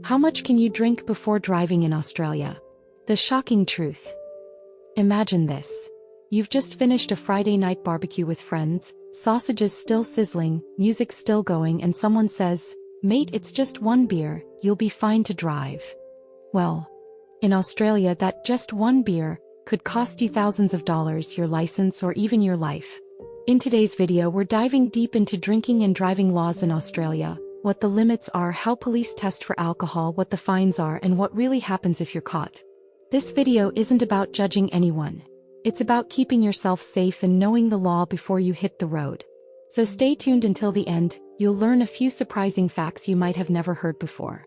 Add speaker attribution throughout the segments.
Speaker 1: How much can you drink before driving in Australia? The shocking truth. Imagine this. You've just finished a Friday night barbecue with friends, sausages still sizzling, music still going, and someone says, "Mate, it's just one beer, you'll be fine to drive." Well, in Australia, that just one beer could cost you thousands of dollars, your license, or even your life. In today's video, we're diving deep into drinking and driving laws in Australia, what the limits are, how police test for alcohol, what the fines are, and what really happens if you're caught. This video isn't about judging anyone. It's about keeping yourself safe and knowing the law before you hit the road. So stay tuned until the end. You'll learn a few surprising facts you might have never heard before.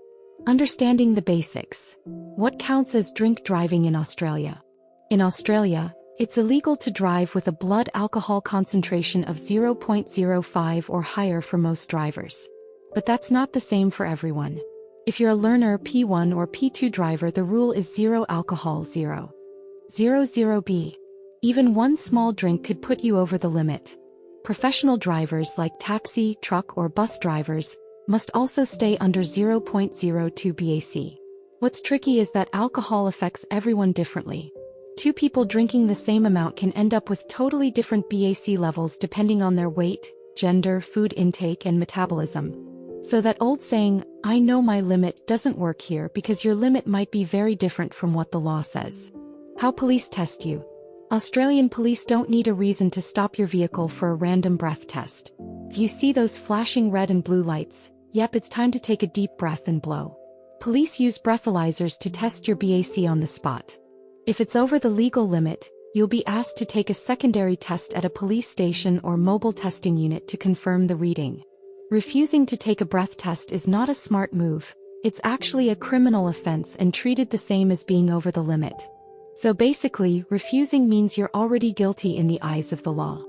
Speaker 1: Understanding the basics. What counts as drink driving in Australia? In Australia, it's illegal to drive with a blood alcohol concentration of 0.05 or higher for most drivers. But that's not the same for everyone. If you're a learner P1 or P2 driver, the rule is 0 alcohol 0.00B. Even one small drink could put you over the limit. Professional drivers like taxi, truck, or bus drivers must also stay under 0.02 BAC. What's tricky is that alcohol affects everyone differently. Two people drinking the same amount can end up with totally different BAC levels depending on their weight, gender, food intake, and metabolism. So that old saying, "I know my limit," doesn't work here because your limit might be very different from what the law says. How police test you. Australian police don't need a reason to stop your vehicle for a random breath test. If you see those flashing red and blue lights, yep, it's time to take a deep breath and blow. Police use breathalyzers to test your BAC on the spot. If it's over the legal limit, you'll be asked to take a secondary test at a police station or mobile testing unit to confirm the reading. Refusing to take a breath test is not a smart move. It's actually a criminal offense and treated the same as being over the limit. So basically, refusing means you're already guilty in the eyes of the law.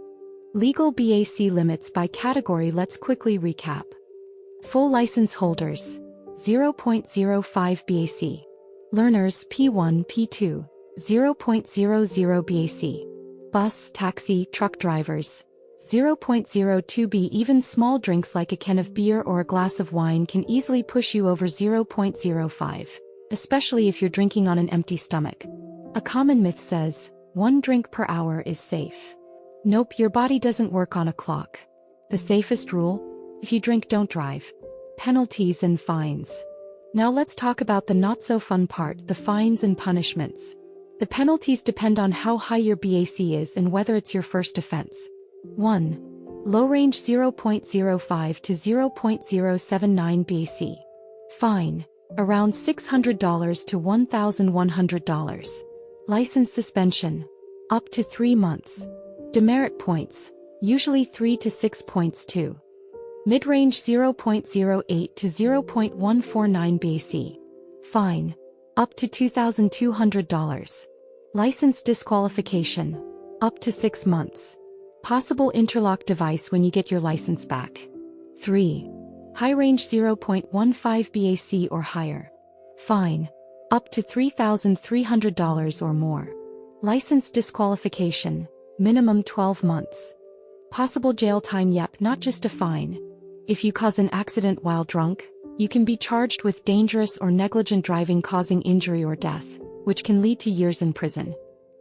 Speaker 1: Legal BAC limits by category. Let's quickly recap. Full license holders, 0.05 BAC. Learners P1, P2, 0.00 BAC. Bus, taxi, truck drivers, 0.02 B. Even small drinks like a can of beer or a glass of wine can easily push you over 0.05, especially if you're drinking on an empty stomach. A common myth says, 1 drink per hour is safe. Nope, your body doesn't work on a clock. The safest rule? If you drink, don't drive. Penalties and fines. Now let's talk about the not-so-fun part, the fines and punishments. The penalties depend on how high your BAC is and whether it's your first offense. 1. Low range 0.05 to 0.079 BAC. Fine, around $600 to $1,100. License suspension, up to 3 months. Demerit points, usually 3 to 6 points too. Mid-range 0.08 to 0.149 BAC. Fine, up to $2,200. License disqualification, up to 6 months. Possible interlock device when you get your license back. 3. High range 0.15 BAC or higher. Fine, up to $3,300 or more. License disqualification, minimum 12 months. Possible jail time, yep, not just a fine. If you cause an accident while drunk, you can be charged with dangerous or negligent driving causing injury or death, which can lead to years in prison.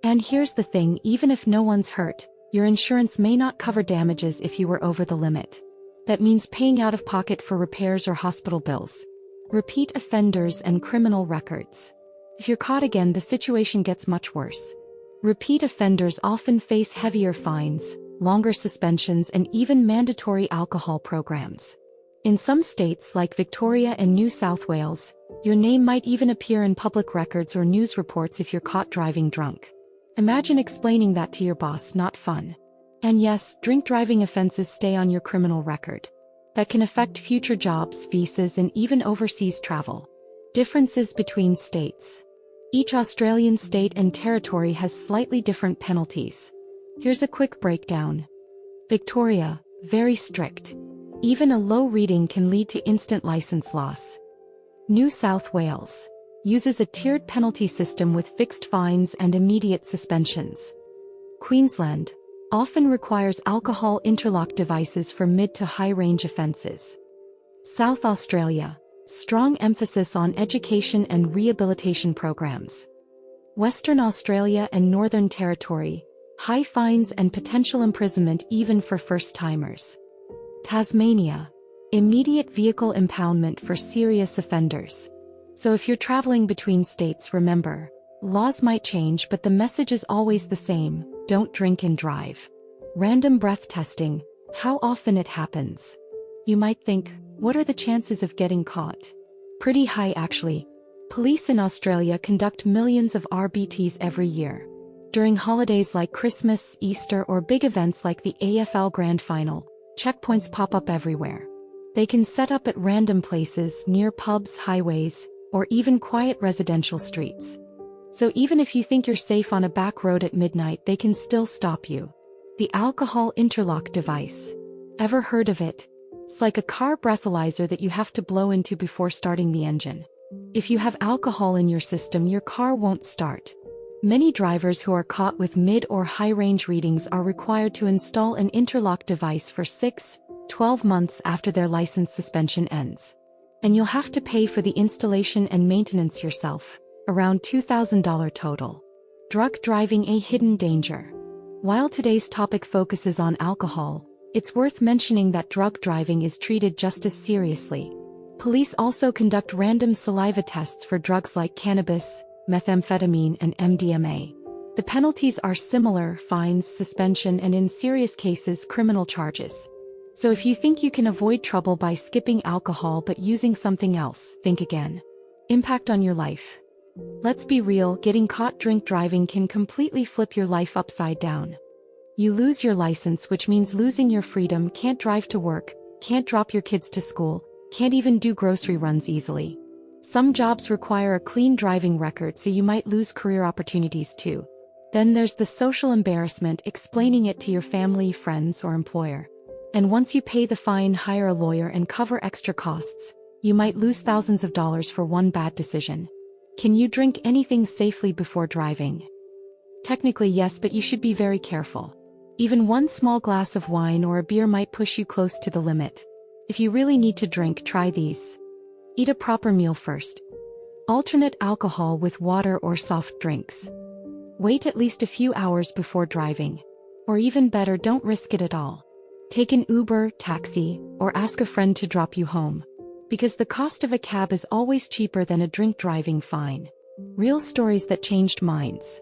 Speaker 1: And here's the thing, even if no one's hurt, your insurance may not cover damages if you were over the limit. That means paying out of pocket for repairs or hospital bills. Repeat offenders and criminal records. If you're caught again, the situation gets much worse. Repeat offenders often face heavier fines, longer suspensions, and even mandatory alcohol programs. In some states like Victoria and New South Wales, your name might even appear in public records or news reports if you're caught driving drunk. Imagine explaining that to your boss. Not fun. And yes, drink driving offenses stay on your criminal record. That can affect future jobs, visas, and even overseas travel. Differences between states. Each Australian state and territory has slightly different penalties. Here's a quick breakdown. Victoria, very strict. Even a low reading can lead to instant license loss. New South Wales uses a tiered penalty system with fixed fines and immediate suspensions. Queensland often requires alcohol interlock devices for mid to high range offences. South Australia, Strong emphasis on education and rehabilitation programs. Western Australia and Northern Territory, high fines and potential imprisonment even for first-timers. Tasmania, immediate vehicle impoundment for serious offenders. So if you're traveling between states, remember, laws might change but the message is always the same: don't drink and drive. Random breath testing, how often it happens? You might think, what are the chances of getting caught? Pretty high actually. Police in Australia conduct millions of RBTs every year. During holidays like Christmas, Easter, or big events like the AFL Grand Final, checkpoints pop up everywhere. They can set up at random places near pubs, highways, or even quiet residential streets. So even if you think you're safe on a back road at midnight, they can still stop you. The alcohol interlock device. Ever heard of it? It's like a car breathalyzer that you have to blow into before starting the engine. If you have alcohol in your system, your car won't start. Many drivers who are caught with mid or high range readings are required to install an interlock device for 6-12 months after their license suspension ends. And you'll have to pay for the installation and maintenance yourself, around $2,000 total. Drug driving, a hidden danger. While today's topic focuses on alcohol, it's worth mentioning that drug driving is treated just as seriously. Police also conduct random saliva tests for drugs like cannabis, methamphetamine, and MDMA. The penalties are similar: fines, suspension, and in serious cases, criminal charges. So if you think you can avoid trouble by skipping alcohol but using something else, think again. Impact on your life. Let's be real, getting caught drink driving can completely flip your life upside down. You lose your license, which means losing your freedom, can't drive to work, can't drop your kids to school, can't even do grocery runs easily. Some jobs require a clean driving record, so you might lose career opportunities too. Then there's the social embarrassment, explaining it to your family, friends, or employer. And once you pay the fine, hire a lawyer, and cover extra costs, you might lose thousands of dollars for one bad decision. Can you drink anything safely before driving? Technically yes, but you should be very careful. Even one small glass of wine or a beer might push you close to the limit. If you really need to drink, try these. Eat a proper meal first. Alternate alcohol with water or soft drinks. Wait at least a few hours before driving. Or even better, don't risk it at all. Take an Uber, taxi, or ask a friend to drop you home. Because the cost of a cab is always cheaper than a drink driving fine. Real stories that changed minds.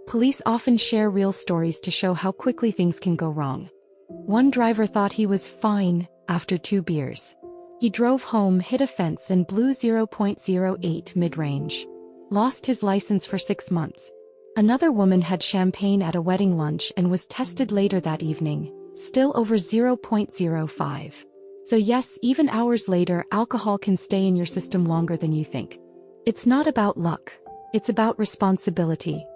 Speaker 1: Police often share real stories to show how quickly things can go wrong. One driver thought he was fine after 2 beers. He drove home, hit a fence, and blew 0.08 mid-range. Lost his license for 6 months. Another woman had champagne at a wedding lunch and was tested later that evening, still over 0.05. So yes, even hours later, alcohol can stay in your system longer than you think. It's not about luck. It's about responsibility.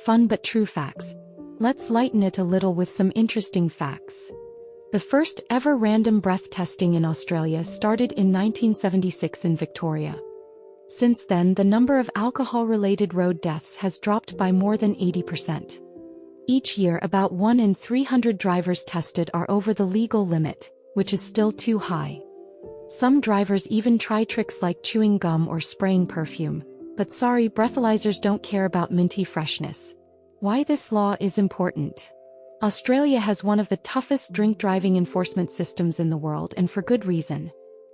Speaker 1: Fun but true facts. Let's lighten it a little with some interesting facts. The first ever random breath testing in Australia started in 1976 in Victoria. Since then, the number of alcohol-related road deaths has dropped by more than 80%. Each year, about 1 in 300 drivers tested are over the legal limit, which is still too high. Some drivers even try tricks like chewing gum or spraying perfume, but sorry, breathalyzers don't care about minty freshness. Why this law is important? Australia has one of the toughest drink driving enforcement systems in the world, and for good reason.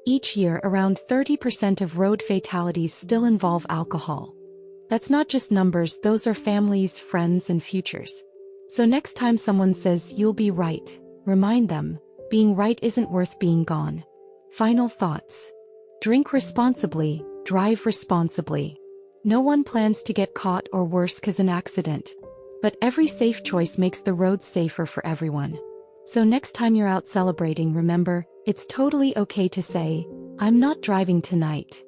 Speaker 1: Each year, around 30% of road fatalities still involve alcohol. That's not just numbers, those are families, friends, and futures. So next time someone says you'll be right, remind them, being right isn't worth being gone. Final thoughts. Drink responsibly, drive responsibly. No one plans to get caught or worse cause an accident. But every safe choice makes the roads safer for everyone. So next time you're out celebrating, remember, it's totally okay to say, I'm not driving tonight.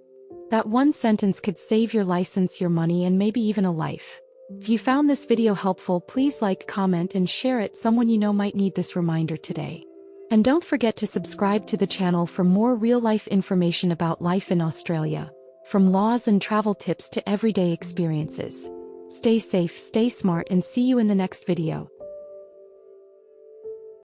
Speaker 1: That one sentence could save your license, your money, and maybe even a life. If you found this video helpful, please like, comment, and share it. Someone you know might need this reminder today. And don't forget to subscribe to the channel for more real-life information about life in Australia, from laws and travel tips to everyday experiences. Stay safe, stay smart, and see you in the next video.